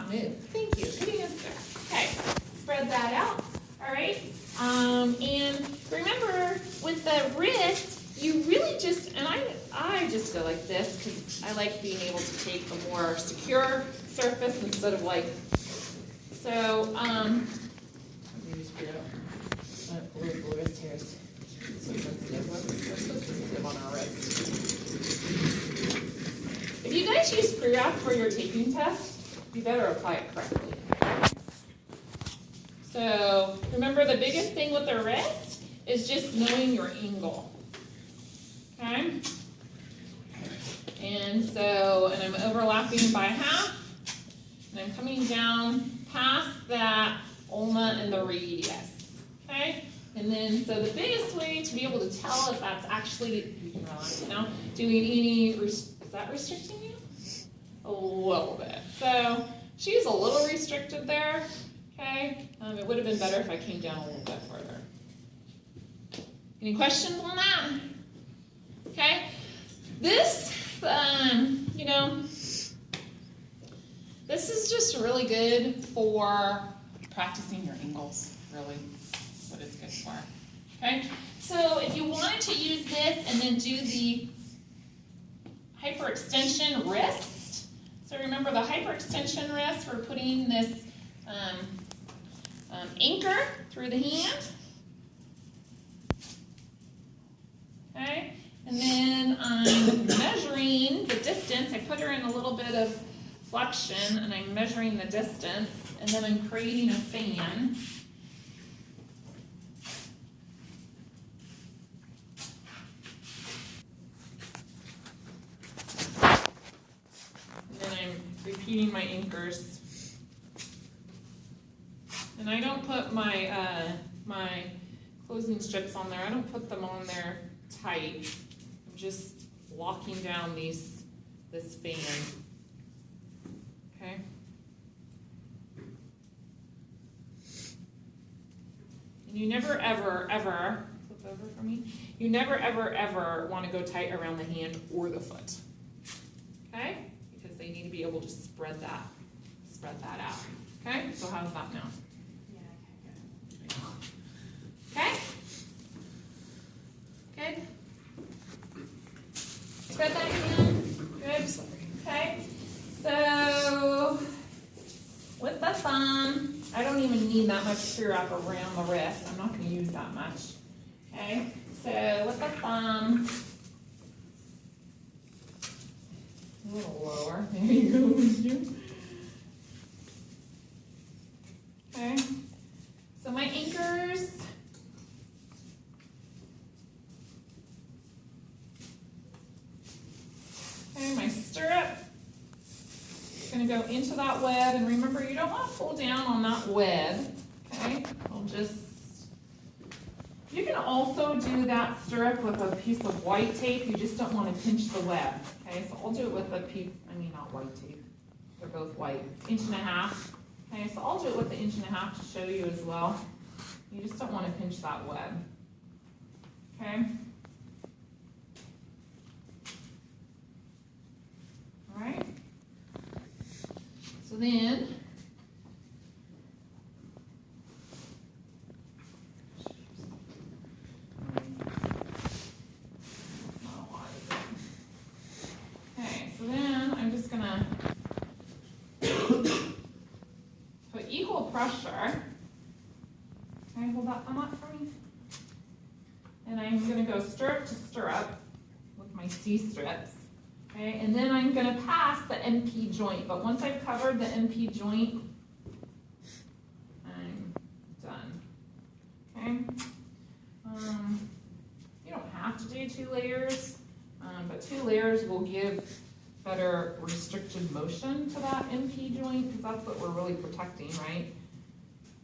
not move. Thank you. Good answer. Okay, spread that out. All right. And remember, with the wrist, you really just, and I just go like this because I like being able to take a more secure surface instead of like, so, let me just figure out, the wrist here is so sensitive. We're so sensitive on our wrist. If you guys use pre-op for your taping test, you better apply it correctly. So remember, the biggest thing with the wrist is just knowing your angle. Okay? And so, and I'm overlapping by half, and I'm coming down past that ulna and the radius. Okay? And then, so the biggest way to be able to tell if that's actually, you can relax now, doing any, is that restricting you? A little bit. So she's a little restricted there. Okay, it would have been better if I came down a little bit further. Any questions on that? Okay, this, you know, this is just really good for practicing your angles, really. That's what it's good for. Okay, so if you wanted to use this and then do the hyperextension wrist, so remember the hyperextension wrist, we're putting this anchor through the hand. Okay, and then I'm measuring the distance. I put her in a little bit of flexion, and I'm measuring the distance, and then I'm creating a fan. And then I'm repeating my anchors. And I don't put my my closing strips on there. I don't put them on there tight. I'm just locking down this fan. Okay. And you never ever flip over for me. You never ever want to go tight around the hand or the foot. Okay? Because they need to be able to spread that out. Okay? So how's that now? Okay? Good? Spread that again? Good? Okay? So, with the thumb, I don't even need that much pre-wrap around the wrist. I'm not going to use that much. Okay? So, with the thumb, a little lower. There you go. Okay? So my anchors, okay, my stirrup is going to go into that web, and remember, you don't want to pull down on that web, okay? You can also do that stirrup with a piece of white tape, you just don't want to pinch the web, okay? So I'll do it with not white tape, they're both white, 1.5 inches. Okay, so I'll do it with the 1.5 inches to show you as well. You just don't want to pinch that web. Okay? All right? So then, okay, so then I'm just going to put equal pressure. Okay, hold that thumb up for me. And I'm going to go stirrup to stirrup with my C-strips. Okay, and then I'm going to pass the MP joint. But once I've covered the MP joint, I'm done. Okay. You don't have to do 2 layers, but 2 layers will give better restricted motion to that MP joint, because that's what we're really protecting, right?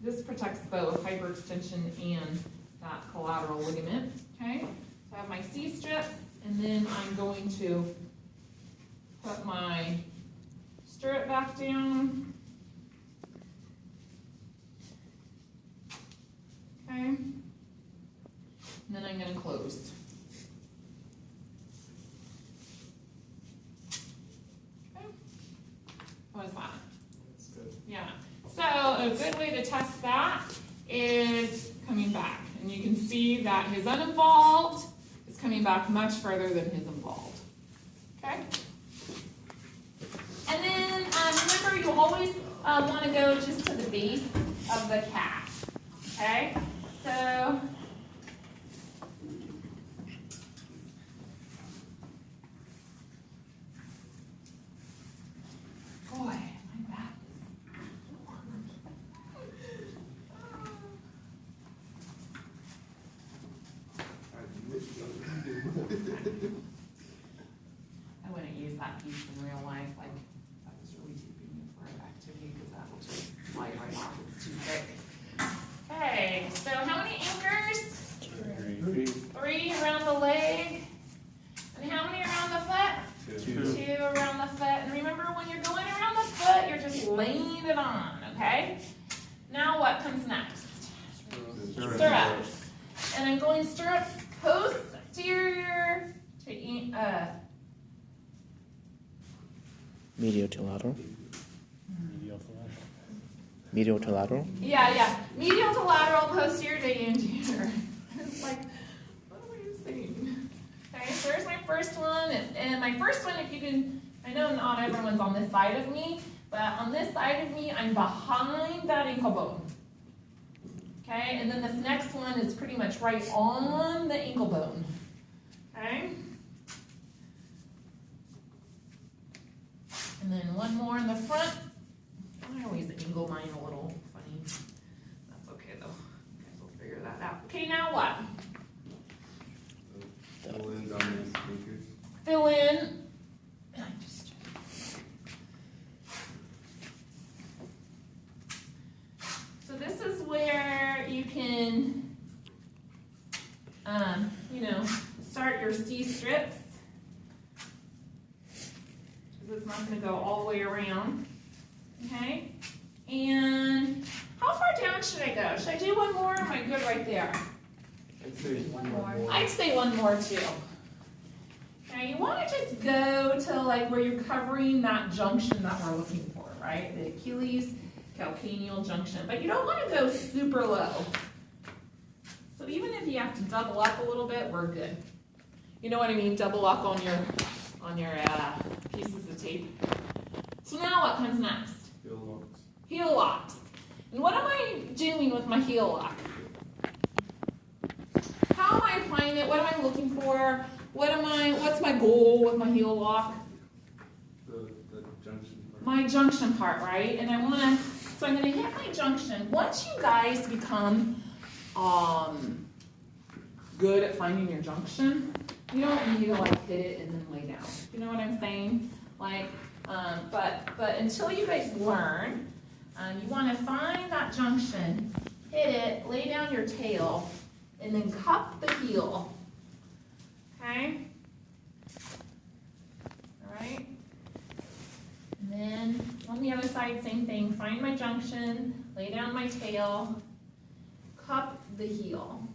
This protects both hyperextension and that collateral ligament, okay? So I have my C-strips, and then I'm going to put my stirrup back down, okay? And then I'm going to close. Okay. What is that? That's good. Yeah. So a good way to test that is coming back. And you can see that his uninvolved is coming back much further than his involved. Okay? And then remember, you always want to go just to the base of the cat. Okay? So boy, my back I wouldn't use that piece in real life. Like, that was really too convenient for an activity because that will just fly right off. It's too thick. Okay, so how many anchors? Three around the leg. And how many around the foot? Two around the foot. And remember, when you're going around the foot, you're just laying it on, okay? Now what comes next? Stirrups. And I'm going stirrups posterior to medial to lateral. Medial to lateral? Yeah. Medial to lateral, posterior to anterior. It's like, what am I saying? Okay, so there's my first one. And my first one, if you can, I know not everyone's on this side of me, but on this side of me, I'm behind that ankle bone. Okay, and then this next one is pretty much right on the ankle bone. Okay? And then one more in the front. I always angle mine a little funny. That's okay though. You guys will figure that out. Okay, now what? Fill in dominant anchors. Fill in. So this is where you can, start your C strips. Because it's not going to go all the way around. Okay? And how far down should I go? Should I do one more or am I good right there? I'd say one more. I'd say one more too. Now you want to just go to like where you're covering that junction that we're looking for, right? The Achilles calcaneal junction. But you don't want to go super low. So even if you have to double up a little bit, we're good. You know what I mean? Double up on your pieces of tape. So now what comes next? Heel locks. Heel locks. And what am I doing with my heel lock? How am I applying it? What am I looking for? What's my goal with my heel lock? The junction part. My junction part, right? And so I'm gonna hit my junction. Once you guys become good at finding your junction, you don't need to like hit it and then lay down. You know what I'm saying? Like, but until you guys learn, you want to find that junction, hit it, lay down your tail, and then cup the heel. Okay? All right? And then on the other side, same thing. Find my junction, lay down my tail, cup the heel.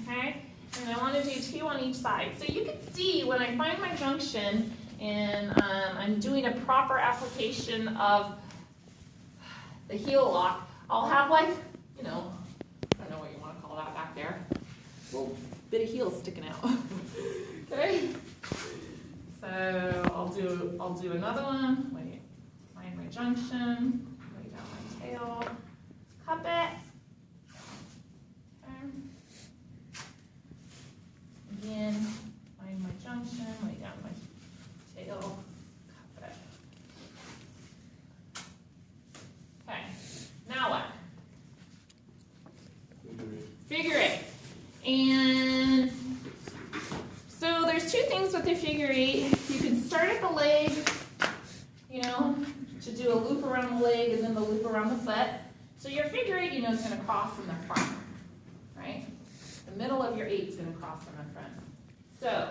Okay? And I want to do 2 on each side. So you can see when I find my junction and I'm doing a proper application of the heel lock, I'll have like, I don't know what you want to call that back there. A little bit of heel sticking out. Okay? So I'll do another one. Wait, find my junction, lay down my tail, cup it. Okay. Again, find my junction, lay down my tail, cup it. Okay, now what? Figure eight. And so there's 2 things with the figure 8. You can start at the leg, to do a loop around the leg and then the loop around the foot. So your figure 8, is going to cross in the front, right? The middle of your 8 is going to cross in the front. So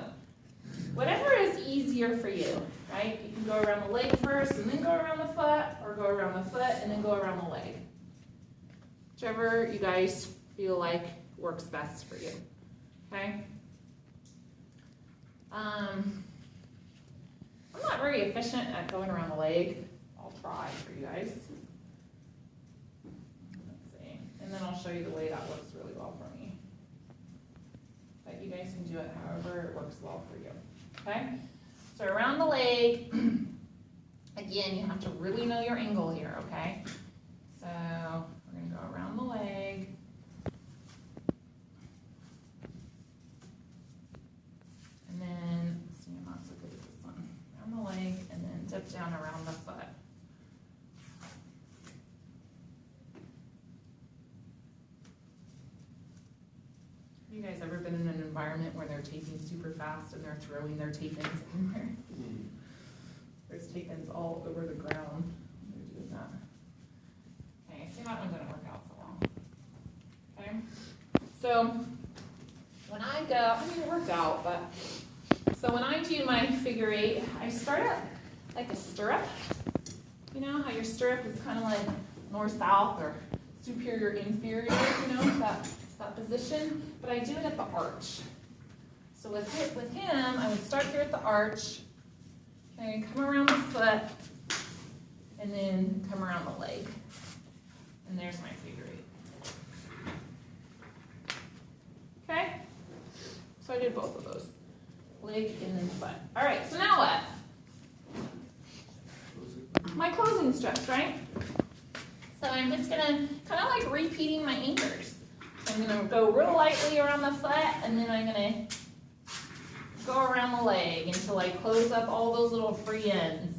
whatever is easier for you, right? You can go around the leg first and then go around the foot, or go around the foot and then go around the leg. Whichever you guys feel like works best for you, okay? I'm not very efficient at going around the leg. I'll try for you guys. show you the way that works really well for me. But you guys can do it however it works well for you, okay? So around the leg, again, you have to really know your angle here, okay? So we're gonna go around the leg. And then, let's see, I'm not so good at this one. Around the leg and then dip down around the foot. Have you guys ever been in an environment where they're taping super fast and they're throwing their tape-ins everywhere? There's tape-ins all over the ground. They're doing that. Okay, see, that one didn't work out so well. Okay, so when I go, I mean, it worked out, but so when I do my figure eight, I start at like a stirrup. You know how your stirrup is kind of like north-south or superior-inferior, you know, that position, but I do it at the arch. So with him, I would start here at the arch, okay, come around the foot, and then come around the leg. And there's my figure eight. Okay? So I did both of those. Leg and then foot. All right, so now what? My closing stretch, right? So I'm just gonna kind of like repeating my anchors. I'm gonna go real lightly around the foot, and then I'm gonna go around the leg until I close up all those little free ends.